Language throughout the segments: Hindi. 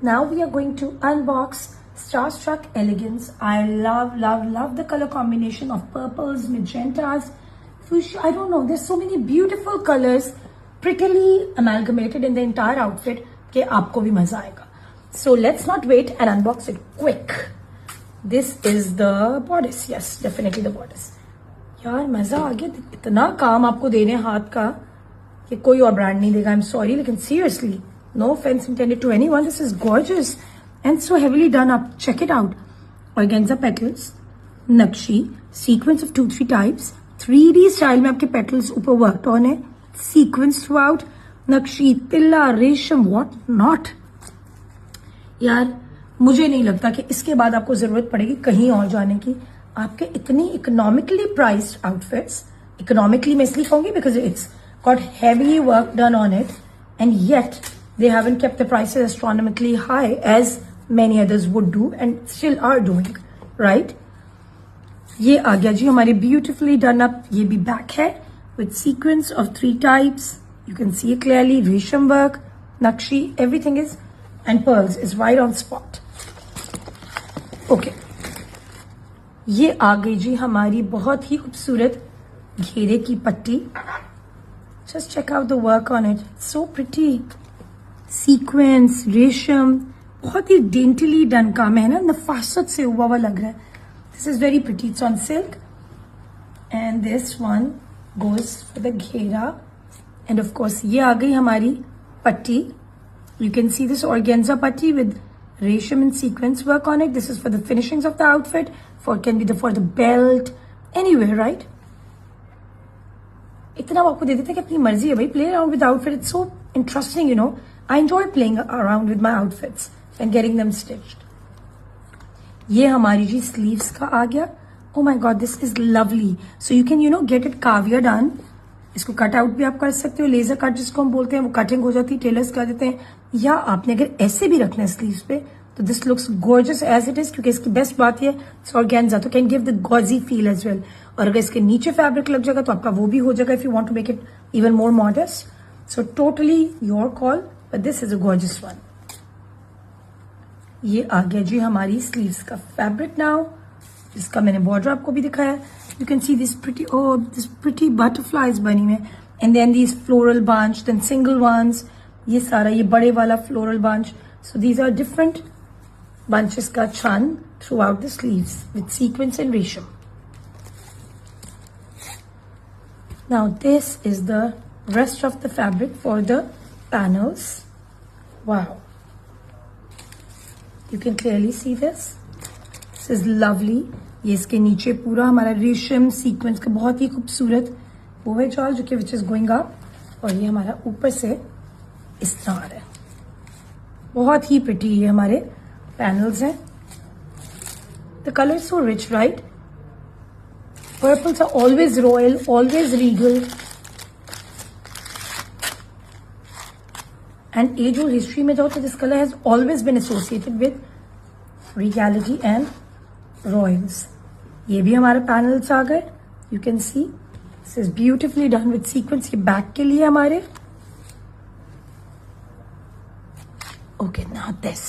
Now we are going to unbox Starstruck Elegance. I love the color combination of purples, magentas, fuchsia. I don't know, there's so many beautiful colors prettily amalgamated in the entire outfit कि आपको भी मजा आएगा. So let's not wait and unbox it quick. This is the bodice. Yes, definitely the bodice. यार मजा आ गया. इतना काम आपको दे रहे हैं हाथ का कि कोई और ब्रांड नहीं देगा. I'm sorry, लेकिन seriously, no offense intended to anyone. This is gorgeous and so heavily done up. Check it out. Organza petals, nakshi, sequence of 2-3 types, 3D style में आपके petals ऊपर worked on है, sequence throughout, nakshi, tilla, resham, what not. यार मुझे नहीं लगता कि इसके बाद आपको जरूरत पड़ेगी कहीं और जाने की. आपके इतनी इकोनॉमिकली प्राइस्ड आउटफिट्स, इकोनॉमिकली मैं इसलिए कहूंगी because it's got heavy work done on it and yet they haven't kept the prices astronomically high as many others would do and still are doing, right? ये आ गया जी हमारी beautifully done up. ये भी back है with sequence of 3 types. You can see it clearly. Resham work, nakshi, everything is, and pearls is right on spot. Okay. ये आ गई जी हमारी बहुत ही खूबसूरत घेरे की पट्टी. Just check out the work on it. It's so pretty. Sequence, रेशम, बहुत ही डेंटिली डन काम है ना, नफासत से हुआ हुआ लग रहा है. This is very pretty. It's on silk and this one goes for the घेरा एंड ऑफ कोर्स ये आ गई हमारी पट्टी. You can see this organza पट्टी विद रेशम and sequence work on it. This is for the finishings of the outfit, for can be for the belt, anywhere, right. इतना आपको दे देते कि अपनी मर्जी है भाई. Play around with outfit. It's so interesting, you know. I enjoy playing around with my outfits and getting them stitched. ये हमारी जी sleeves का आ गया. Oh my god, this is lovely. So you can, you know, get it caviar done. इसको कट आउट भी आप कर सकते हो. लेजर कट जिसको हम बोलते हैं, वो कटिंग हो जाती है, टेलर्स कर देते हैं. या आपने अगर ऐसे भी रखना है स्लीव्स पे तो this looks gorgeous as it is, क्योंकि इसकी बेस्ट बात ये है ऑर्गेन्जा, तो can give the gauzy feel as well. और अगर इसके नीचे फैब्रिक लग जाएगा तो आपका वो भी हो जाएगा if you want to make it even more modest. So totally your call, but this is a gorgeous one. ये आ गया जी हमारी sleeves का fabric now, जिसका मैंने border आपको भी दिखाया. You can see this pretty butterflies बनी हुई हैं, and then these floral bunch, then single ones. ये सारा ये बड़े वाला floral bunch. So these are different bunches का chun throughout the sleeves with sequins and resham. Now this is the rest of the fabric for the panels. Wow, you can clearly see this. This is lovely. ये इसके नीचे पूरा हमारा रेशम सीक्वेंस का बहुत ही खूबसूरत वो है जाल जो कि विच इज गोइंग अप, और ये हमारा ऊपर से इस तरह आ रहा है. बहुत ही प्रिटी ये हमारे पैनल्स हैं. The colour is so rich, right. Purples are always royal, always regal. And age और history में जाओ तो this color has always been associated with regality and royals. ये भी हमारे panels आ गए. You can see this is beautifully done with sequins. ये back के लिए हमारे. Okay, now this.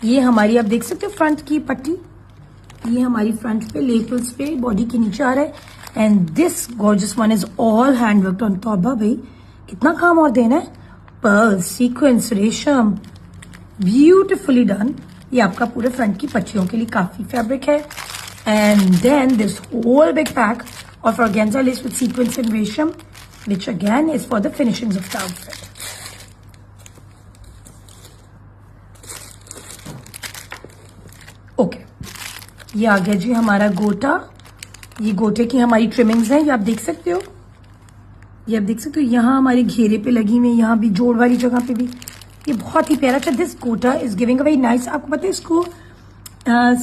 ये हमारी आप देख सकते हो फ्रंट की पट्टी. ये हमारी फ्रंट पे लेपल्स पे बॉडी के नीचे आ रहा है. And this gorgeous one is all hand worked on. तौबा भाई, कितना काम और देना है. पर्ल, सीक्वेंस, रेशम, ब्यूटिफुली डन. ये आपका पूरे फ्रंट की पट्टियों के लिए काफी फैब्रिक है. And then this whole big pack of organza lace with sequence and रेशम, which again is for the finishings of the outfit. Okay, ये आ गया जी हमारा गोटा. ये गोटे की हमारी ट्रिमिंग्स हैं, ये आप देख सकते हो. ये आप देख सकते हो यहाँ हमारे घेरे पे लगी हुई, यहाँ भी जोड़ वाली जगह पे भी. ये बहुत ही प्यारा. अच्छा, दिस गोटा is giving a very nice. आपको पता है इसको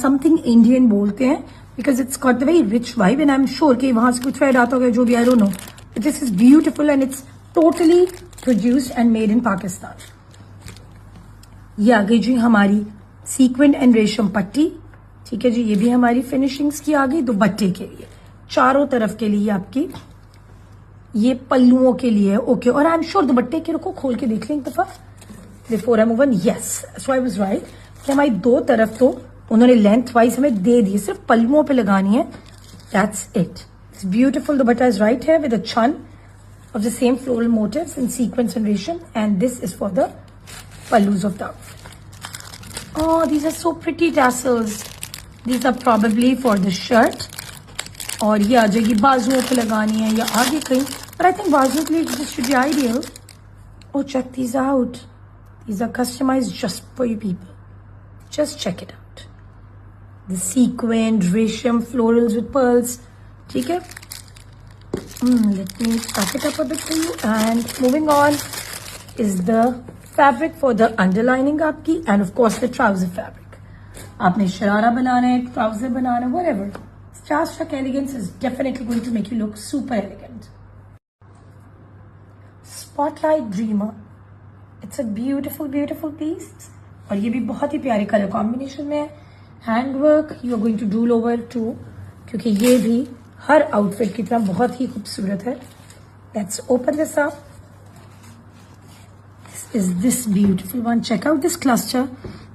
समथिंग इंडियन बोलते हैं because it's got the very rich vibe. And I am sure कि वहां से कुछ थ्रेड आता होगा जो भी, I don't know. This is beautiful and it's totally produced and made in Pakistan. ये आ गई जी हमारी सीक्वेंट एंड रेशम पट्टी. ठीक है जी, ये भी हमारी फिनिशिंग्स की आ गई दुपट्टे के लिए, चारों तरफ के लिए आपकी. ये पल्लुओं के लिए. ओके, और आई एम श्योर दुपट्टे के रुको खोल के देख लें एक दफा. Before I move on. Yes, so I was right कि हमारी दो तरफ तो उन्होंने लेंथ वाइज हमें दे दी, सिर्फ पल्लुओं पे लगानी है. That's it. It's beautiful. Dupatta is right है विद अ छन of the same floral motifs in sequence and resham, and this is for the pallus of the outfit. Oh, these are so pretty tassels. These are probably for the shirt. और ये आ जाएगी बाजुओं पे लगानी है या आगे कहीं, but I think बाजुओं के लिए this should be ideal. Oh, check these out. These are customized just for you people. Just check it out. The sequined resham florals with pearls. ठीक है. Let me pack it up a bit for you. And moving on is the fabric for the underlining आपकी, and of course the trouser fabric. आपने शरारा बनाना है, trouser बनाना है, whatever. Starstruck elegance is definitely going to make you look super elegant. Spotlight Dreamer. It's a beautiful, beautiful piece. और ये भी बहुत ही प्यारे कलर कॉम्बिनेशन में है. Hand work you are going to drool over too, क्योंकि ये भी हर आउटफिट की तरह बहुत ही खूबसूरत है. Let's open this up. This is this beautiful one. Check out this cluster.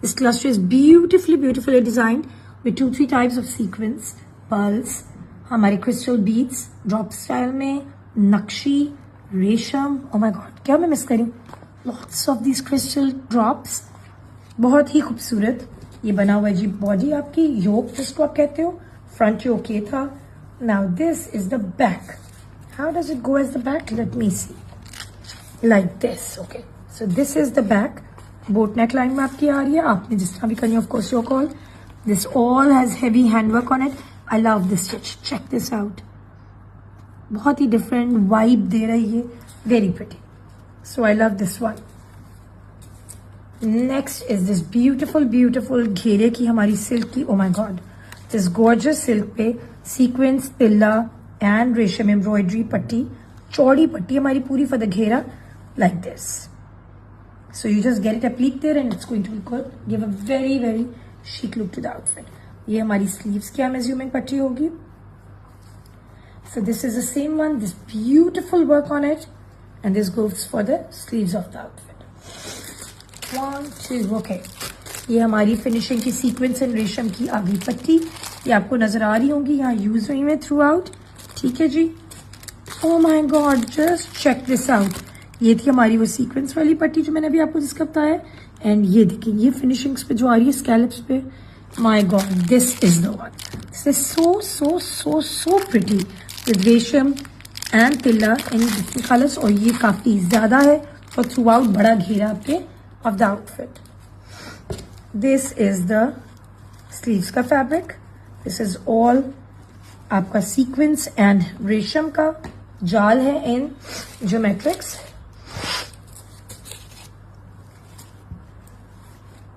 This cluster is beautifully designed with 2-3 types of sequins, pearls, हमारे क्रिस्टल बीड्स, ड्रॉप स्टाइल में, नक्शी, रेशम. ओ माय गॉड, क्या मैं मिस करी? Lots of this crystal drops. बहुत ही खूबसूरत. ये बना हुआ है जी बॉडी आपकी, योक जिसको आप कहते हो. फ्रंट योक ये था. Now this is the back. How does it go as the back? Let me see. Like this. Okay. So this is the back. Boat neckline में आपकी आ रही है. आपने जिस तरह भी करनी है, of course your call. This all has heavy handwork on it. I love this stitch. Check this out. बहुत ही different vibe दे रही है. Very pretty. So I love this one. Next is this beautiful घेरे की हमारी silk की. Oh my God. This gorgeous silk पे सीक्वेंस, तिल्ला एंड रेशम एम्ब्रॉयडरी पट्टी, चौड़ी पट्टी हमारी पूरी फॉर द घेरा, like this. So you just get it applique there and it's going to be good. Give a very chic look to the outfit. ये हमारी स्लीव्स की अमेज्यूमेंट पट्टी होगी. So this is the same one. This beautiful work on it and this goes for the sleeves of the outfit. 1, 2. Okay, ये हमारी फिनिशिंग की सीक्वेंस एंड रेशम की आगे पट्टी. ये आपको नजर आ रही होंगी यहाँ यूज हुई में थ्रू आउट. ठीक है जी. Oh my god, just check this out. ये थी हमारी वो सीक्वेंस वाली पट्टी जो मैंने अभी आपको जिसका बताया. एंड ये देखिए ये फिनिशिंग्स पे जो आ रही है स्कैलप्स पे. My God, this is the one. This is so pretty with रेशम एंड तिल्ला एंड डिफरेंट कलर्स. और ये काफी ज्यादा है और थ्रू आउट बड़ा घेरा आपके of the outfit. This is the sleeves का फैब्रिक. दिस इज ऑल आपका सीक्वेंस एंड रेशम का जाल है in geometrics.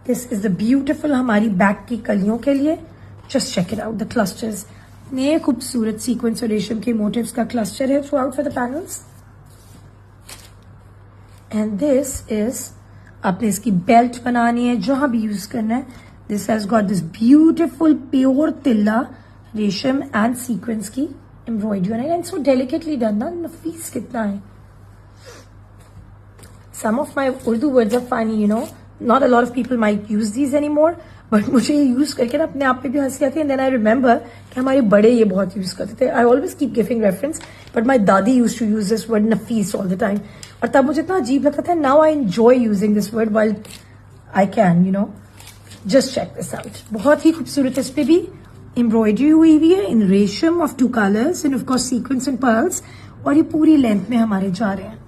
This is the beautiful हमारी बैक की कलियों के लिए. Just check it out. The clusters, नए खूबसूरत सीक्वेंस और रेशम के मोटिव्स का क्लस्टर है through out for the panels. And this is, आपने इसकी बेल्ट बनानी है, जहां भी यूज करना है. This has got this beautiful pure tilla रेशम and sequence की embroidery on it, and so delicately done. ना नफीस कितना है. Some of my Urdu words are funny, you know. Not a lot of people might use these anymore, but मुझे ये use करके ना अपने आप पे भी हंसी आती है. And then I remember कि हमारे बड़े ये बहुत use करते थे. I always keep giving reference, but my दादी used to use this word Nafees all the time. और तब मुझे इतना अजीब लगता था. Now I enjoy using this word while I can, you know. Just check this out. बहुत ही खूबसूरत इस पे भी एम्ब्रॉयडरी हुई है इन रेशम of 2 colours and of course sequins and pearls. और ये पूरी लेंथ में हमारे जा रहे हैं.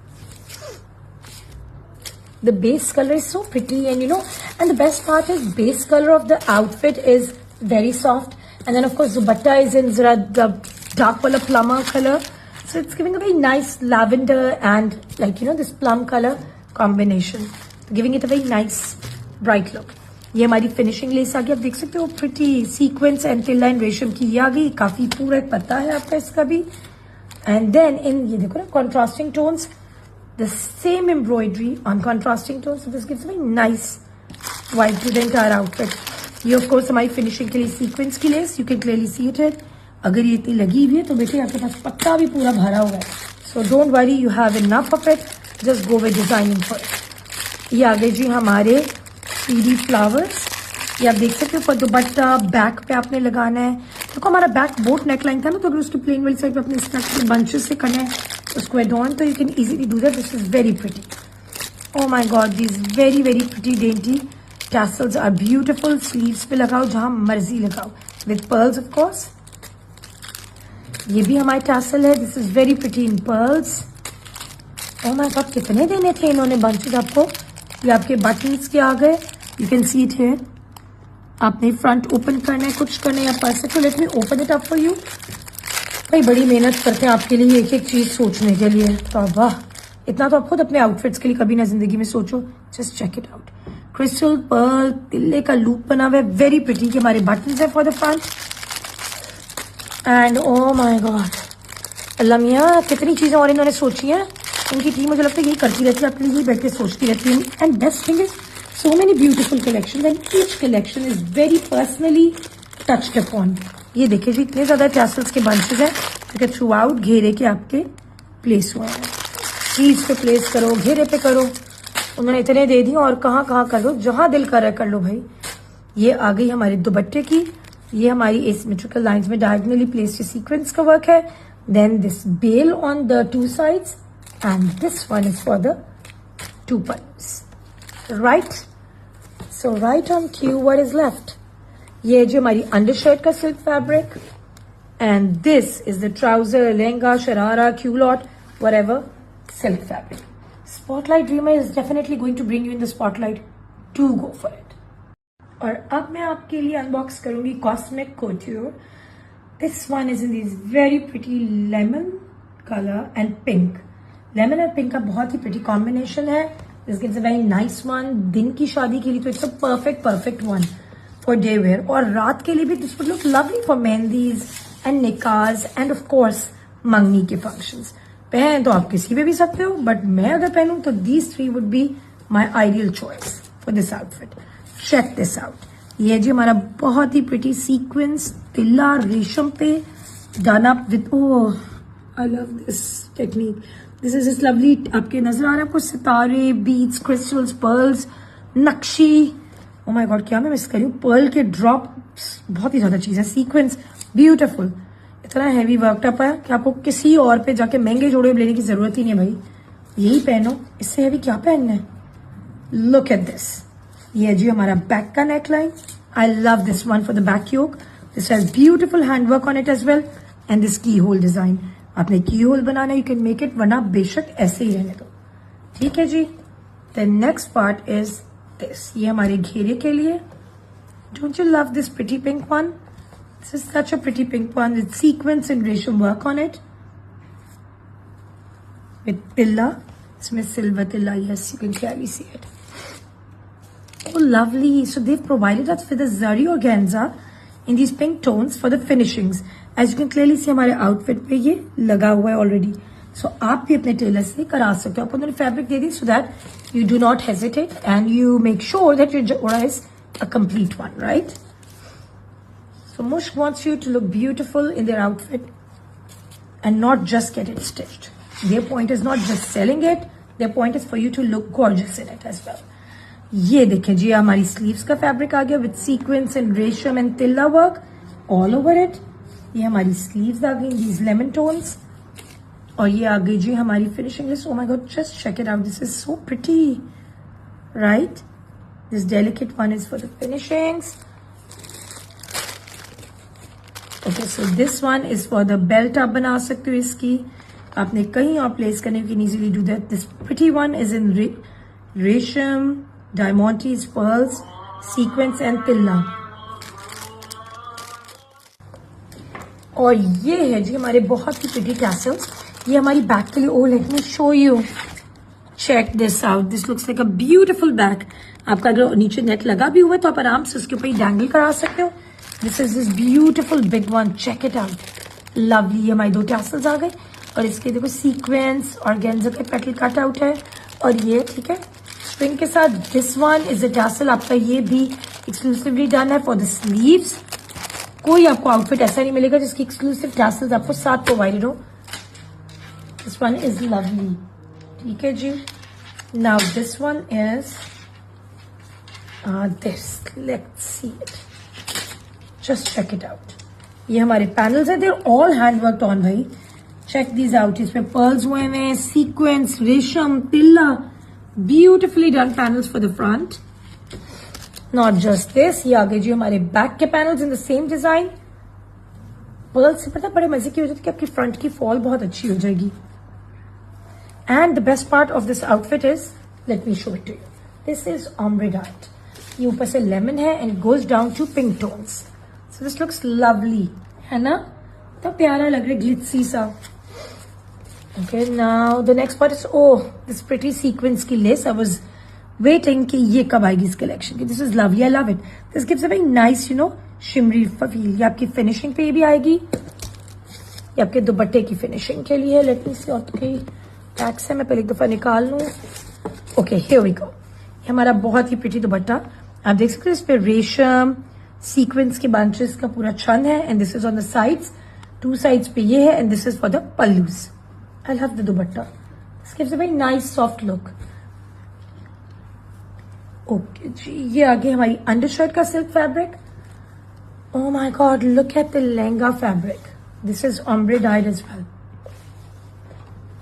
The base colour is so pretty and you know, and the best part is base colour of the outfit is very soft. And then of course dupatta is in जरा डार्क वाला plummer colour. So it's giving a very nice lavender and like you know this plum colour combination, giving it a very nice bright look. ये हमारी फिनिशिंग लेस आ गई. आप देख सकते हो प्रिटी सीक्वेंस एंड तिल्ला एंड रेशम की ये आ गई. काफी पूरा एक पत्ता है आपका इसका भी. एंड देन इन ये देखो ना contrasting tones, the same embroidery on contrasting tones. This gives very nice vibe to the entire outfit. ये ऑफ कोर्स हमारी फिनिशिंग के लिए सीक्वेंस की lace. You can clearly see it है. अगर ये इतनी लगी हुई है तो बेटे आपके पास पत्ता भी पूरा भरा हुआ है. So don't worry, you have enough of it. Just go with designing for it. ये आ गए जी हमारे 3D फ्लावर्स। ये आप देख सकते हो, दुपट्टा बैक पे आपने लगाना है। देखो हमारा बैक बोट नेकलाइन था ना, तो अगर उसकी प्लेन वाली साइड पे अपने इस तरह के बंचेस से करना है उसको एडॉर्न, तो you can easily do that. This is very pretty. Oh my god, these very very pretty dainty tassels are beautiful. Sleeves पे लगाओ, जहां मर्जी लगाओ, with pearls of course. ये भी हमारे tassel है. This is very pretty in pearls. Oh my god, कितने देने थे इन्होंने बंचेस आपको. ये आपके बटन्स के आ गए. You can see it here. आपने फ्रंट ओपन करना है, कुछ करना है या पर्स को. Let me open it up for you. भाई बड़ी मेहनत करते हैं आपके लिए एक एक चीज सोचने के लिए. तो वाह, इतना तो आप खुद अपने आउटफिट्स के लिए कभी ना जिंदगी में सोचो. Just check it out. Crystal pearl तिल्ले का लूप बना हुआ है, वेरी प्रिटी. के हमारे बटन्स है for the front. And oh my god, Allah मियां कितनी चीजें और इन्होंने सोची हैं. इनकी टीम मुझे लगता है यही करती रहती है, अपने लिए बैठ के सोचती रहती है. And best thing is so many beautiful collection and each collection is very personally touched upon. ये देखिए जी, इतने ज्यादा टैसल्स के बंचेस हैं जो थ्रू आउट घेरे के आपके प्लेस हुए हैं. चीज पे प्लेस करो, घेरे पे करो, उन्होंने इतने दे दिए. और कहाँ कहाँ कर लो, जहां दिल कर रहा है कर लो भाई. ये आ गई हमारी दुपट्टे की. ये हमारी एसिमेट्रिकल लाइंस में डायगोनली प्लेस्ड सीक्वेंस का वर्क है. देन दिस बेल on the two sides and this one is for the two पल्स. Right, so right on cue what is left. ये जो हमारी अंडरशर्ट का silk fabric and this is the trouser, lehenga, sharara, culotte, whatever silk fabric. Spotlight Dreamer is definitely going to bring you in the spotlight. Do go for it. और अब मैं आपके लिए अनबॉक्स करूंगी Cosmic Couture. This one is in this very pretty lemon color and pink. Lemon और pink का बहुत ही pretty combination है. This gives a very nice one. दिन की शादी के लिए तो it's a perfect one for day wear. और रात के लिए भी this would look lovely for mehndis and nikahs and of course मंगनी के functions. पहन तो आप किसी पे भी सकते हो, बट मैं अगर पहनूं तो these three would be my ideal choice for this outfit. Check this out. ये जी हमारा बहुत ही प्रिटी सीक्वेंस तिल्ला रेशम पे done up with, oh I love this technique. This is lovely. आपके नजर आ रहा है आपको सितारे, beads, crystals, pearls, नक्शी. O my God, क्या मैं मिस कर रही हूँ. पर्ल के ड्रॉप्स, बहुत ही ज्यादा चीज है. Sequence beautiful. इतना हैवी वर्कटअप है कि आपको किसी और पे जाके महंगे जोड़े लेने की जरूरत ही नहीं है भाई. यही पहनो, इससे हैवी क्या पहनना है. Look at this. ये जी हमारा बैक का neckline. I love this one for the back yoke. This has beautiful handwork on it as well and this keyhole design. आपने की होल बनाना, यू कैन मेक इट, वरना बेशक ऐसे ही रहने दो. ठीक है जी. The next part is this. ये हमारे घेरे के लिए. Don't you love this pretty pink one. This is such a pretty pink one with sequins and resham work on it. With tilla. इसमें silver tilla. Yes, you can clearly see it. Oh, lovely. So they've provided us with a zari organza in these pink tones for the finishings. As you can clearly see, हमारे outfit पे ये लगा हुआ है already. So आप भी अपने टेलर से करा सकते हो. आपको उन्होंने fabric they the so that you do not hesitate and you make sure that your jora is a complete one, right? So Mushk wants you to look beautiful in their outfit and not just get it stitched. Their point is not just selling it, their point is for you to look gorgeous in it as well. ये देखिए जी, हमारी sleeves का fabric आ गया with sequins and resham and tilla work all over it. ये हमारी sleeves आ गई in these lemon tones. और ये आ गई जी हमारी finishing list. Oh my god, just check it out. This is so pretty, right? This delicate one is for the finishings. Okay, so this one is for the belt. आप बना सकते हो इसकी, आपने कहीं और प्लेस करने की easily do that. This pretty one is in resham, diamantes, pearls, sequins and tilla. और ये है जी हमारे बहुत ही pretty tassels. ये हमारी बैक के लिए. Oh, let me show you. Check this out. This looks like a beautiful bag. आपका अगर नीचे नेक लगा भी हुआ है तो आप आराम से उसके ऊपर ही डैंगल करा सकते हो. This is this beautiful big one. Check it out. Lovely. ये हमारी दो tassels आ गए और इसके देखो सीक्वेंस और ऑर्गेन्जा के पेटल कट आउट है. और ये ठीक है स्प्रिंग के साथ. This one is a tassel. आपका ये भी एक्सक्लूसिवली डन है फॉर द स्लीव्स. कोई आपको आउटफिट ऐसा नहीं मिलेगा जिसकी एक्सक्लूसिव टैसल्स आपको साथ प्रोवाइडेड हो. This one is lovely. ठीक है जी. Now this one is this. Let's see it. Just check it out. ये हमारे पैनल्स हैं. They're all hand worked on भाई. Check these out. इसमें pearls हुए हैं, sequence, रेशम, तिल्ला. Beautifully done panels for the front. Not just this. ये आगे जी हमारे बैक के panels in the same design. pearls से पता बड़े मजे की हो जाती है कि आपकी फ्रंट की फॉल बहुत अच्छी हो जाएगी. And the best part of this outfit is, let me show it to you. This is ombre dyed. ये ऊपर से lemon है and it goes down to pink tones. So this looks lovely, है ना? तो प्यारा लग रहा है, glitzy सा. Okay, now the next part is, oh, this pretty sequence की lace. I was waiting कि ये कब आएगी इस collection की. This is lovely, I love it. This gives a very nice, you know, shimmery feel. ये आपकी finishing पे भी आएगी. ये आपके दुपट्टे की finishing के लिए. Let me see, okay. Tag से मैं पहले एक दफा निकाल लूं. Okay, here we go. ये हमारा बहुत ही प्रिटी दुपट्टा. आप देख सकते हैं इस पे रेशम सीक्वेंस के बंचेस का पूरा छन है and this is on the sides. 2 sides पे ये है and this is for the pallus. I love the dupatta. This gives a very nice soft look. Okay जी, ये आगे हमारी अंडरशर्ट का silk fabric. Oh my god, look at the lehenga fabric. This is ombre dyed as well.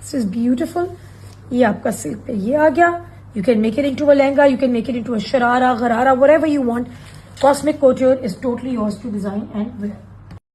This is beautiful. ये आपका सिल्क पे ये आ गया. You can make it into a lehenga, you can make it into a sharara, gharara, whatever you want. Cosmic couture is totally yours to design and wear.